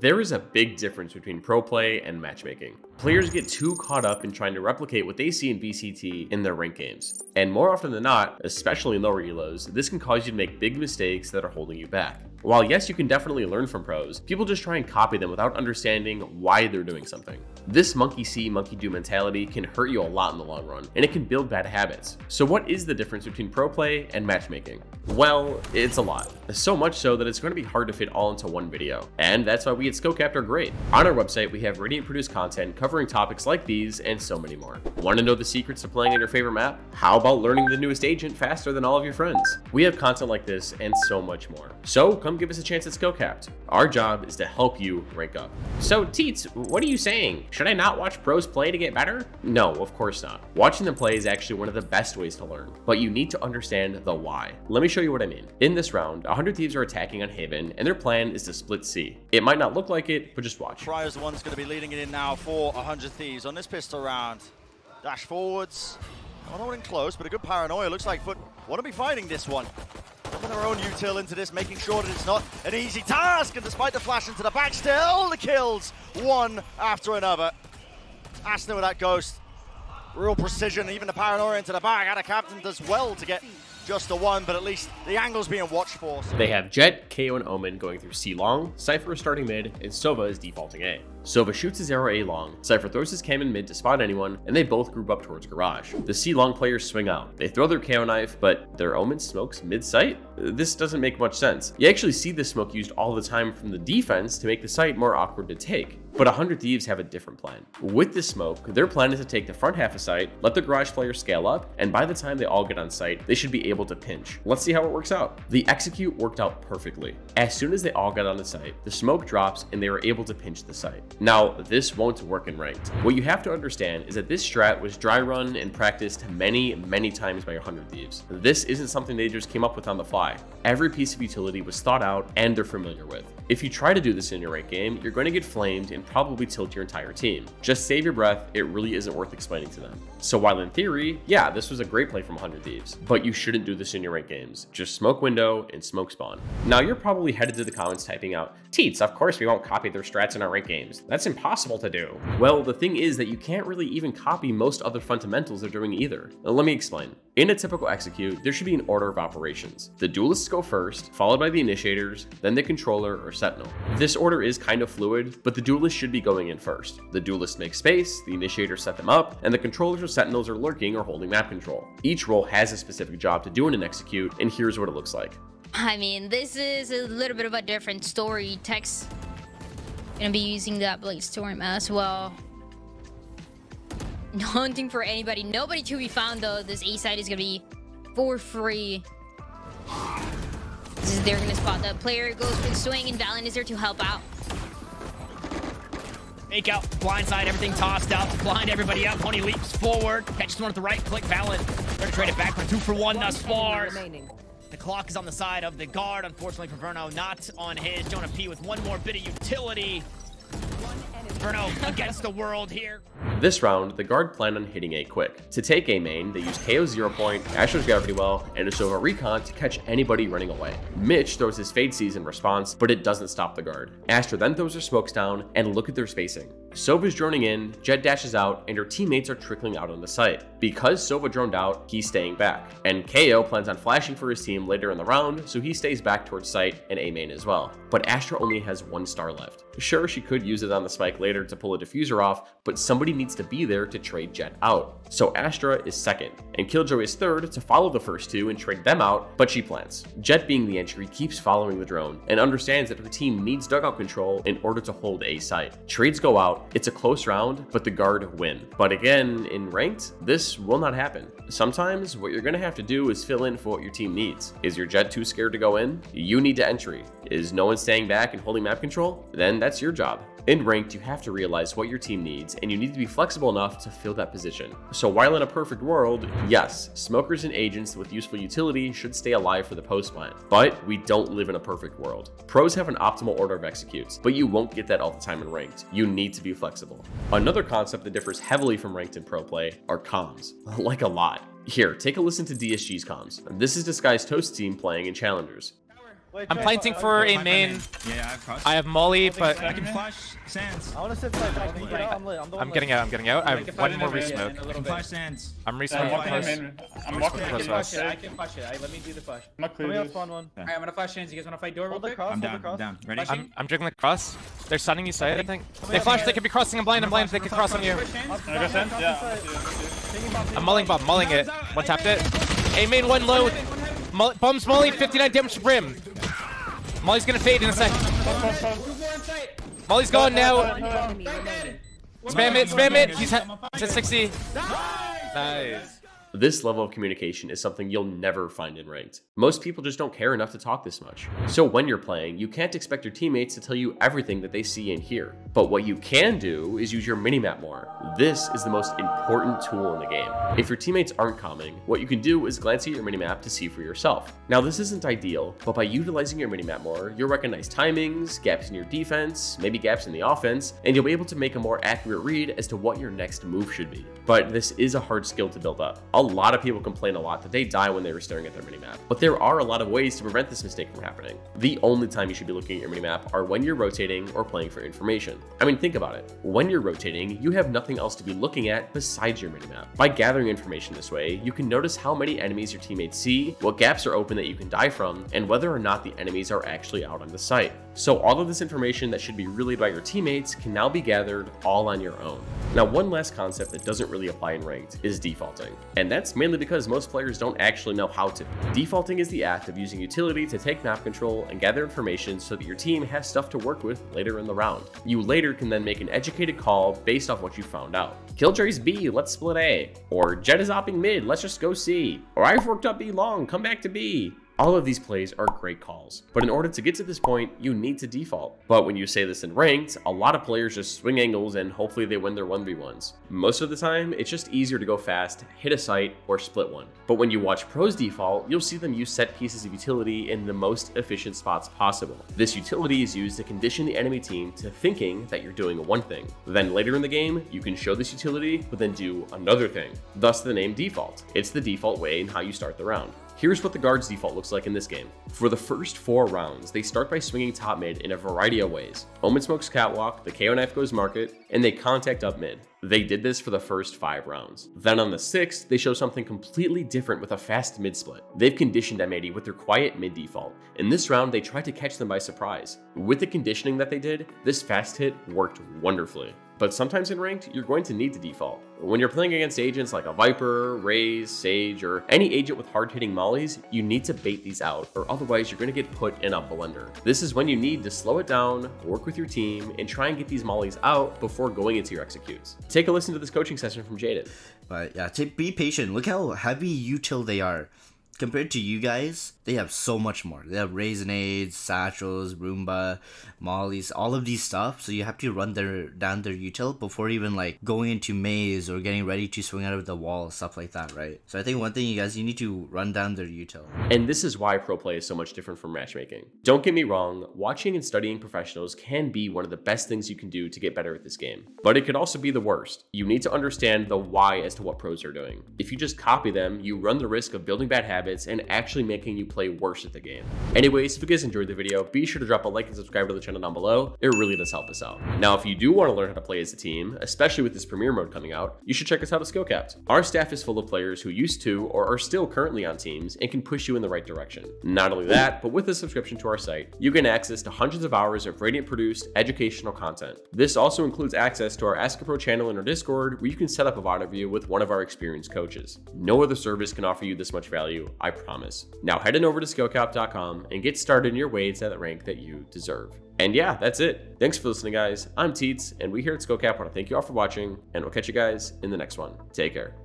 There is a big difference between pro play and matchmaking. Players get too caught up in trying to replicate what they see in VCT in their ranked games. And more often than not, especially in lower elos, this can cause you to make big mistakes that are holding you back. While yes, you can definitely learn from pros, people just try and copy them without understanding why they're doing something. This monkey see, monkey do mentality can hurt you a lot in the long run, and it can build bad habits. So what is the difference between pro play and matchmaking? Well, it's a lot. So much so that it's going to be hard to fit all into one video. And that's why we at SkillCapped are great. On our website, we have Radiant produced content covering topics like these and so many more. Want to know the secrets to playing on your favorite map? How about learning the newest agent faster than all of your friends? We have content like this and so much more. So come give us a chance at SkillCapped. Our job is to help you rank up. So Teets, what are you saying? Should I not watch pros play to get better? No, of course not. Watching them play is actually one of the best ways to learn, but you need to understand the why. Let me show you what I mean. In this round, 100 Thieves are attacking on Haven, and their plan is to split C. It might not look like it, but just watch. Cryo's the one that's going to be leading it in now for 100 Thieves on this pistol round. Dash forwards. Not in close, but a good paranoia. Looks like Foot want to be fighting this one. Putting their own util into this, making sure that it's not an easy task. And despite the flash into the back, still the kills, one after another. Aston with that ghost. Real precision, even the paranoia into the back. And a captain does well to get just the one, but at least the angle's being watched for. They have Jett, KO, and Omen going through C long, Cypher is starting mid, and Sova is defaulting A. Sova shoots his arrow A long, Cypher throws his cam in mid to spot anyone, and they both group up towards garage. The C long players swing out. They throw their KO knife, but their Omen smokes mid-sight? This doesn't make much sense. You actually see this smoke used all the time from the defense to make the site more awkward to take. But 100 Thieves have a different plan. With this smoke, their plan is to take the front half of site, let the garage players scale up, and by the time they all get on site, they should be able to pinch. Let's see how it works out. The execute worked out perfectly. As soon as they all got on the site, the smoke drops and they were able to pinch the site. Now, this won't work in ranked. What you have to understand is that this strat was dry run and practiced many times by 100 Thieves. This isn't something they just came up with on the fly. Every piece of utility was thought out and they're familiar with. If you try to do this in your ranked game, you're going to get flamed and probably tilt your entire team. Just save your breath, it really isn't worth explaining to them. So while in theory, yeah, this was a great play from 100 Thieves, but you shouldn't do this in your ranked games. Just smoke window and smoke spawn. Now you're probably headed to the comments typing out, Teets, of course we won't copy their strats in our ranked games. That's impossible to do. Well, the thing is that you can't really even copy most other fundamentals they're doing either. Now, let me explain. In a typical execute, there should be an order of operations. The duelists go first, followed by the initiators, then the controller or sentinel. This order is kind of fluid, but the duelists should be going in first. The duelists make space, the initiators set them up, and the controllers or sentinels are lurking or holding map control. Each role has a specific job to do in an execute, and here's what it looks like. I mean, this is a little bit of a different story. Tech's gonna be using that Blade Storm as well. No hunting for anybody. Nobody to be found though. This A side is gonna be for free. They're gonna spot the player, goes for the swing, and Valen is there to help out. Make out, blindside, everything tossed up, blind everybody up. Pony leaps forward, catches one at the right click. Valen, they're gonna trade it back for 2 for 1 thus far. The clock is on the side of the guard, unfortunately for Verno, not on his. Jonah P with one more bit of utility. Verno against the world here. This round, the guard planned on hitting A quick. To take A main, they use KO's 0 point, Astra's Gravity Well, and a Sova Recon to catch anybody running away. Mitch throws his Fade Seize in response, but it doesn't stop the guard. Astra then throws her smokes down, and look at their spacing. Sova's droning in, Jett dashes out, and her teammates are trickling out on the site. Because Sova droned out, he's staying back. And KO plans on flashing for his team later in the round, so he stays back towards site and A main as well. But Astra only has 1 star left. Sure, she could use it on the spike later to pull a diffuser off, but somebody needs to be there to trade Jett out. So Astra is second, and Killjoy is third to follow the first 2 and trade them out, but she plants. Jett, being the entry, keeps following the drone and understands that her team needs dugout control in order to hold A site. Trades go out, it's a close round, but the guard win. But again, in ranked, this will not happen. Sometimes what you're gonna have to do is fill in for what your team needs. Is your Jett too scared to go in? You need to entry. Is no one staying back and holding map control? Then that's your job. In ranked, you have to realize what your team needs, and you need to be flexible enough to fill that position. So while in a perfect world, yes, smokers and agents with useful utility should stay alive for the post plant, but we don't live in a perfect world. Pros have an optimal order of executes, but you won't get that all the time in ranked. You need to be flexible. Another concept that differs heavily from ranked and pro play are comms, like a lot. Here, take a listen to DSG's comms. This is Disguised Toast team playing in Challengers. I'm planting for a main. Yeah, I have Molly, but I can flash Sands. I want to sit side. I'm getting out. I have one more resmoke. I can flash Sands. I'm resmoking close. I'm walking. Close to us. I can flash it. Let me do the flash. I'm Alright, I'm gonna flash hands. You guys wanna fight door real quick? I'm down. Ready? I'm jiggling across. They're stunning you side, I think. They flash, they could be crossing. I'm blind. They could cross on you. I'm mulling it. One tapped it. A main, one low. Bombs Molly, 59 damage to Brim. Molly's gonna fade in a sec. Molly's gone now. Spam it. He's at 60. Nice. This level of communication is something you'll never find in ranked. Most people just don't care enough to talk this much. So when you're playing, you can't expect your teammates to tell you everything that they see and hear. But what you can do is use your minimap more. This is the most important tool in the game. If your teammates aren't commenting, what you can do is glance at your minimap to see for yourself. Now this isn't ideal, but by utilizing your minimap more, you'll recognize timings, gaps in your defense, maybe gaps in the offense, and you'll be able to make a more accurate read as to what your next move should be. But this is a hard skill to build up. A lot of people complain a lot that they die when they were staring at their minimap, but there are a lot of ways to prevent this mistake from happening. The only time you should be looking at your minimap are when you're rotating or playing for information. I mean, think about it. When you're rotating, you have nothing else to be looking at besides your minimap. By gathering information this way, you can notice how many enemies your teammates see, what gaps are open that you can die from, and whether or not the enemies are actually out on the site. So all of this information that should be relayed by your teammates can now be gathered all on your own. Now, one last concept that doesn't really apply in ranked is defaulting. And that's mainly because most players don't actually know how to. Defaulting is the act of using utility to take map control and gather information so that your team has stuff to work with later in the round. You later can then make an educated call based off what you found out. Killjoy's B, let's split A. Or Jet is opping mid, let's just go C. Or I've worked up B long, come back to B. All of these plays are great calls, but in order to get to this point, you need to default. But when you say this in ranked, a lot of players just swing angles and hopefully they win their 1v1s. Most of the time, it's just easier to go fast, hit a site, or split one. But when you watch pros default, you'll see them use set pieces of utility in the most efficient spots possible. This utility is used to condition the enemy team to thinking that you're doing one thing. Then later in the game, you can show this utility, but then do another thing. Thus the name default. It's the default way in how you start the round. Here's what the guard's default looks like in this game. For the first 4 rounds, they start by swinging top mid in a variety of ways. Omen smokes catwalk, the KO knife goes market, and they contact up mid. They did this for the first 5 rounds. Then on the 6th, they show something completely different with a fast mid split. They've conditioned M80 with their quiet mid default. In this round, they tried to catch them by surprise. With the conditioning that they did, this fast hit worked wonderfully. But sometimes in ranked, you're going to need to default. When you're playing against agents like a Viper, Raze, Sage, or any agent with hard-hitting mollies, you need to bait these out, or otherwise you're going to get put in a blender. This is when you need to slow it down, work with your team, and try and get these mollies out before going into your executes. Take a listen to this coaching session from Jaden. But yeah, be patient. Look how heavy util they are. Compared to you guys, they have so much more. They have Raisinades, Satchels, Roomba, Mollies, all of these stuff. So you have to run down their util before even like going into maze or getting ready to swing out of the wall, stuff like that, right? So I think one thing you need to run down their util. And this is why pro play is so much different from matchmaking. Don't get me wrong, watching and studying professionals can be one of the best things you can do to get better at this game. But it could also be the worst. You need to understand the why as to what pros are doing. If you just copy them, you run the risk of building bad habits and actually making you play worse at the game. Anyways, if you guys enjoyed the video, be sure to drop a like and subscribe to the channel down below. It really does help us out. Now, if you do want to learn how to play as a team, especially with this premiere mode coming out, you should check us out at SkillCapped. Our staff is full of players who used to or are still currently on teams and can push you in the right direction. Not only that, but with a subscription to our site, you gain access to hundreds of hours of Radiant produced educational content. This also includes access to our Ask a Pro channel in our Discord, where you can set up a VOD interview with one of our experienced coaches. No other service can offer you this much value, I promise. Now head on over to SkillCapped.com and get started in your way to that rank that you deserve. And yeah, that's it. Thanks for listening, guys. I'm Teets, and we here at SkillCapped want to thank you all for watching, and we'll catch you guys in the next one. Take care.